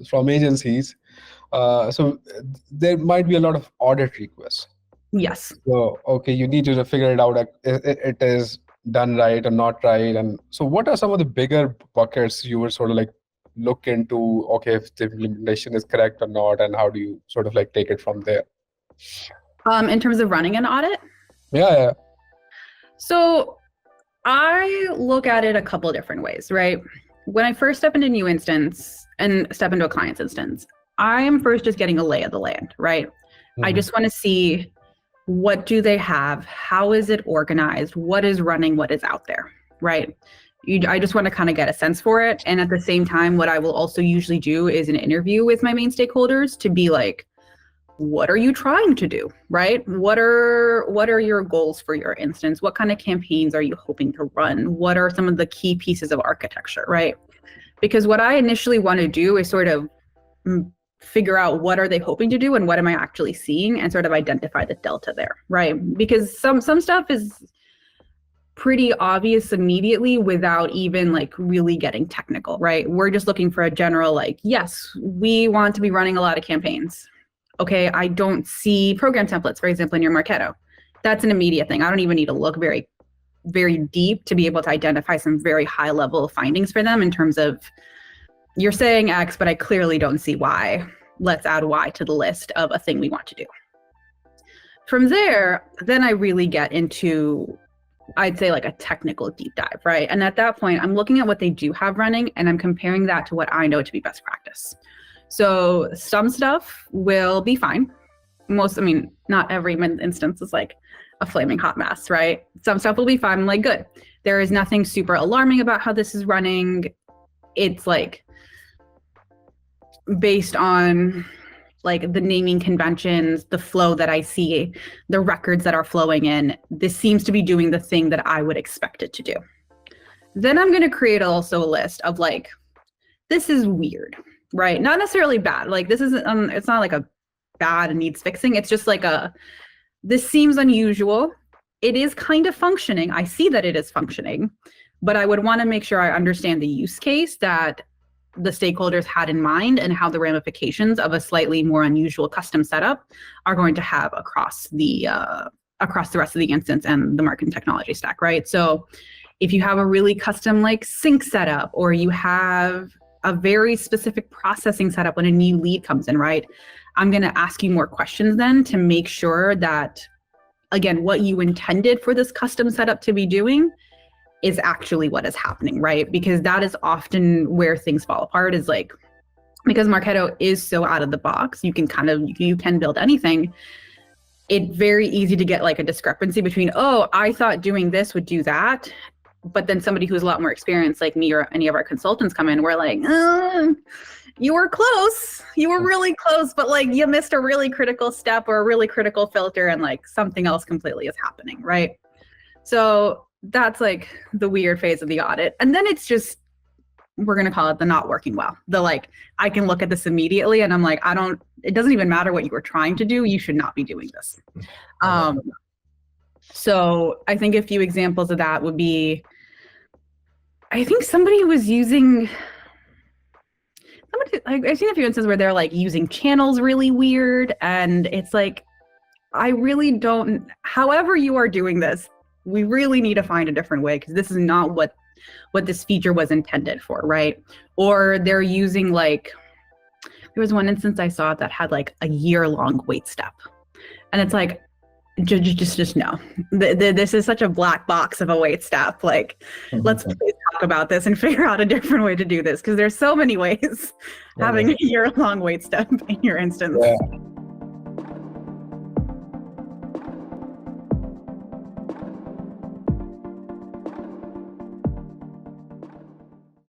from agencies. So there might be a lot of audit requests. Yes. So, okay, you need to figure it out, it is done right or not right. And so what are some of the bigger buckets you would sort of like look into, okay, if the implementation is correct or not, and how do you sort of like take it from there? In terms of running an audit? Yeah. So I look at it a couple of different ways, right? When I first step into a new instance and step into a client's instance, I am first just getting a lay of the land, right? I just want to see, what do they have? How is it organized? What is running? What is out there, right? I just want to kind of get a sense for it. And at the same time, what I will also usually do is an interview with my main stakeholders to be like, what are you trying to do, right? What are your goals for your instance? What kind of campaigns are you hoping to run? What are some of the key pieces of architecture, right? Because what I initially want to do is sort of figure out what are they hoping to do and what am I actually seeing, and sort of identify the delta there, right? Because some stuff is pretty obvious immediately without even like really getting technical, right? We're just looking for a general like, yes, we want to be running a lot of campaigns. Okay, I don't see program templates, for example, in your Marketo. That's an immediate thing. I don't even need to look very, very deep to be able to identify some very high level findings for them in terms of, you're saying X, but I clearly don't see Y. Let's add Y to the list of a thing we want to do. From there, then I really get into, I'd say like a technical deep dive, right? And at that point, I'm looking at what they do have running and I'm comparing that to what I know to be best practice. So some stuff will be fine. Not every instance is like a flaming hot mess, right? Some stuff will be fine. I'm like, good. There is nothing super alarming about how this is running. It's like based on like the naming conventions, the flow that I see, the records that are flowing in. This seems to be doing the thing that I would expect it to do. Then I'm going to create also a list of like, this is weird. Right. Not necessarily bad. Like this isn't, it's not like a bad and needs fixing. It's just like this seems unusual. It is kind of functioning. I see that it is functioning, but I would want to make sure I understand the use case that the stakeholders had in mind and how the ramifications of a slightly more unusual custom setup are going to have across the rest of the instance and the marketing technology stack. Right. So if you have a really custom like sync setup, or you have a very specific processing setup when a new lead comes in, right? I'm going to ask you more questions then to make sure that, again, what you intended for this custom setup to be doing is actually what is happening, right? Because that is often where things fall apart, is like, because Marketo is so out of the box, you can build anything. It's very easy to get like a discrepancy between, oh, I thought doing this would do that. But then somebody who's a lot more experienced, like me or any of our consultants come in, we're like, you were close. You were really close, but like you missed a really critical step or a really critical filter, and like something else completely is happening, right? So that's like the weird phase of the audit. And then it's just, we're going to call it the not working well. The like, I can look at this immediately and I'm like, it doesn't even matter what you were trying to do. You should not be doing this. So I think a few examples of that would be, I think somebody was using, I've seen a few instances where they're like using channels really weird. And it's like, I really don't, however you are doing this, we really need to find a different way, because this is not what this feature was intended for, right? Or they're using like, there was one instance I saw that had like a year-long wait step. And it's like, just no. This is such a black box of a wait step. Like, let's please talk about this and figure out a different way to do this, because there's so many ways having a year-long wait step in your instance. Yeah.